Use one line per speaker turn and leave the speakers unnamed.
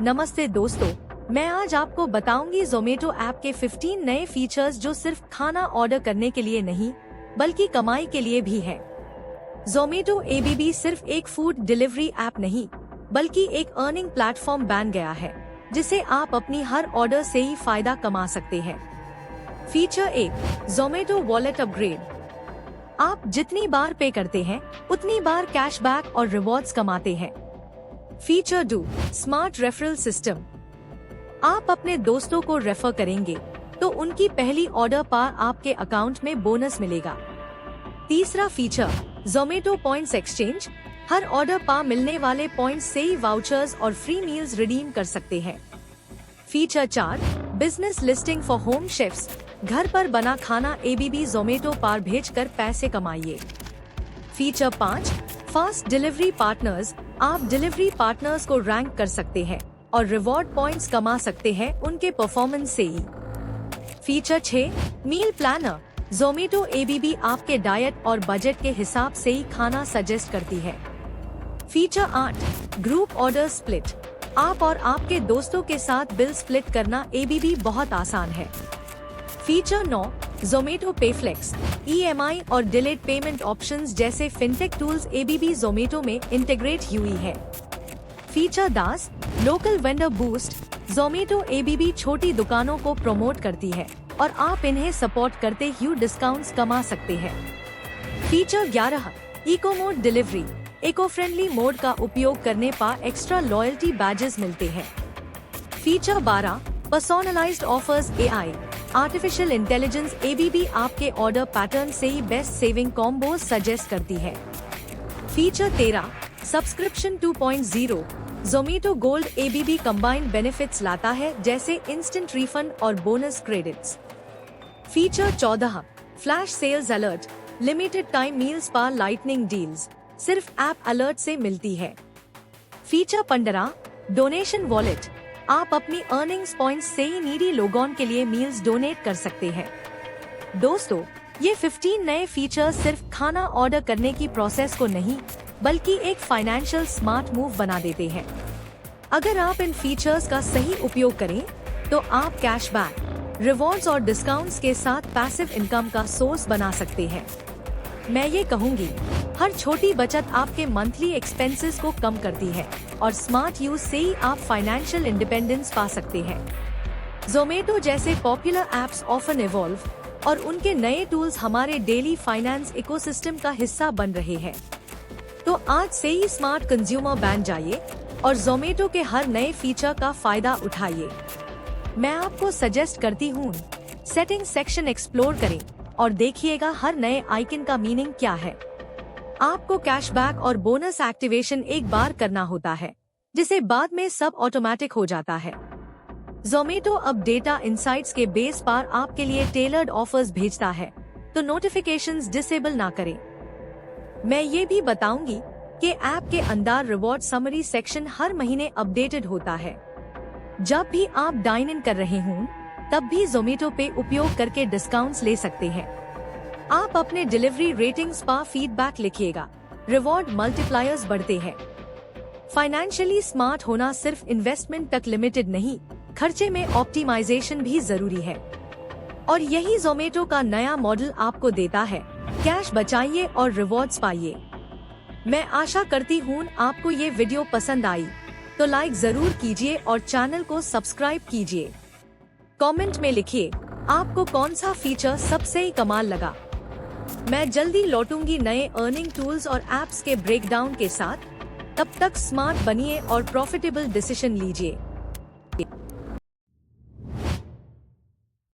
नमस्ते दोस्तों, मैं आज आपको बताऊंगी जोमेटो ऐप के 15 नए फीचर्स जो सिर्फ खाना ऑर्डर करने के लिए नहीं बल्कि कमाई के लिए भी है। जोमेटो एबीबी सिर्फ एक फूड डिलीवरी ऐप नहीं बल्कि एक अर्निंग प्लेटफॉर्म बन गया है जिसे आप अपनी हर ऑर्डर से ही फायदा कमा सकते हैं। Feature 1, Zomato wallet upgrade. आप जितनी बार पे करते हैं उतनी बार कैशबैक और रिवॉर्ड्स कमाते हैं। Feature 2, smart referral system. आप अपने दोस्तों को रेफर करेंगे तो उनकी पहली ऑर्डर पर आपके अकाउंट में बोनस मिलेगा। तीसरा फीचर, जोमेटो पॉइंट्स एक्सचेंज। हर ऑर्डर पर मिलने वाले पॉइंट्स से ही वाउचर्स और फ्री मील्स रिडीम कर सकते हैं। Feature 4, business listing for home chefs. घर पर बना खाना एबीबी जोमेटो पर भेजकर पैसे कमाइए। Feature 5, fast delivery partners. आप डिलीवरी पार्टनर्स को रैंक कर सकते हैं और रिवॉर्ड पॉइंट्स कमा सकते हैं उनके परफॉर्मेंस से ही। फीचर 6, मील प्लानर। जोमेटो एबीबी आपके डाइट और बजट के हिसाब से ही खाना सजेस्ट करती है। Feature 8, group order split. आप और आपके दोस्तों के साथ बिल स्प्लिट करना एबीबी बहुत आसान है। फीचर 9, जोमेटो पे फ्लेक्स। EMI और डिलेड पेमेंट ऑप्शंस जैसे फिनटेक टूल्स एबीबी जोमेटो में इंटीग्रेट हुई है। Feature 10, local vendor boost. Zomato ABB छोटी दुकानों को प्रमोट करती है और आप इन्हें सपोर्ट करते हुए डिस्काउंट्स कमा सकते हैं। Feature 11, eco mode delivery. Eco friendly mode का उपयोग करने पर एक्स्ट्रा लॉयल्टी बैजेस मिलते हैं। Feature 12, personalised offers AI। Artificial intelligence एबीबी आपके ऑर्डर पैटर्न से ही बेस्ट सेविंग कॉम्बोज सजेस्ट करती है। Feature 13, subscription 2.0। जोमेटो गोल्ड एबीबी कंबाइंड बेनिफिट्स लाता है जैसे इंस्टेंट रिफंड और bonus credits. Feature 14, flash sales alert. Limited time meals पर लाइटनिंग डील्स सिर्फ ऐप अलर्ट से मिलती है। Feature 15, donation wallet. आप अपनी अर्निंग्स पॉइंट्स से ही नीडी लोगों के लिए मील्स डोनेट कर सकते हैं। दोस्तों, ये 15 नए फीचर्स सिर्फ खाना ऑर्डर करने की प्रोसेस को नहीं बल्कि एक फाइनेंशियल स्मार्ट मूव बना देते हैं। अगर आप इन फीचर्स का सही उपयोग करें तो आप कैशबैक, रिवॉर्ड्स और डिस्काउंट्स के साथ पैसिव इनकम का सोर्स बना सकते हैं। मैं ये कहूँगी, हर छोटी बचत आपके मंथली एक्सपेंसेस को कम करती है और स्मार्ट यूज से ही आप फाइनेंशियल इंडिपेंडेंस पा सकते हैं। जोमेटो जैसे पॉपुलर एप्स ऑफन इवॉल्व और उनके नए टूल्स हमारे डेली फाइनेंस इकोसिस्टम का हिस्सा बन रहे हैं। तो आज से ही स्मार्ट कंज्यूमर बन जाइए और जोमेटो के हर नए फीचर का फायदा उठाइए। मैं आपको सजेस्ट करती हूँ, सेटिंग सेक्शन एक्सप्लोर करें और देखिएगा हर नए आइकन का मीनिंग क्या है। आपको कैशबैक और बोनस एक्टिवेशन एक बार करना होता है जिसे बाद में सब ऑटोमेटिक हो जाता है। जोमेटो अब डेटा इंसाइट्स के बेस पर आपके लिए टेलर्ड ऑफर्स भेजता है, तो नोटिफिकेशंस डिसेबल ना करें। मैं ये भी बताऊंगी कि ऐप के अंदर रिवॉर्ड समरी सेक्शन हर महीने अपडेटेड होता है। जब भी आप डाइन इन कर रहे हों तब भी जोमेटो पे उपयोग करके डिस्काउंट्स ले सकते हैं। आप अपने डिलीवरी रेटिंग्स पर फीडबैक लिखिएगा, रिवॉर्ड मल्टीप्लायर्स बढ़ते हैं। फाइनेंशियली स्मार्ट होना सिर्फ इन्वेस्टमेंट तक लिमिटेड नहीं, खर्चे में ऑप्टिमाइजेशन भी जरूरी है। और यही जोमेटो का नया मॉडल आपको देता है। कैश बचाइए और रिवॉर्ड्स पाइए। मैं आशा करती हूँ आपको ये वीडियो पसंद आई, तो लाइक जरूर कीजिए और चैनल को सब्सक्राइब कीजिए। कमेंट में लिखिए आपको कौन सा फीचर सबसे ही कमाल लगा। मैं जल्दी लौटूंगी नए अर्निंग टूल्स और एप्स के ब्रेकडाउन के साथ। तब तक स्मार्ट बनिए और प्रॉफिटेबल डिसीजन लीजिए।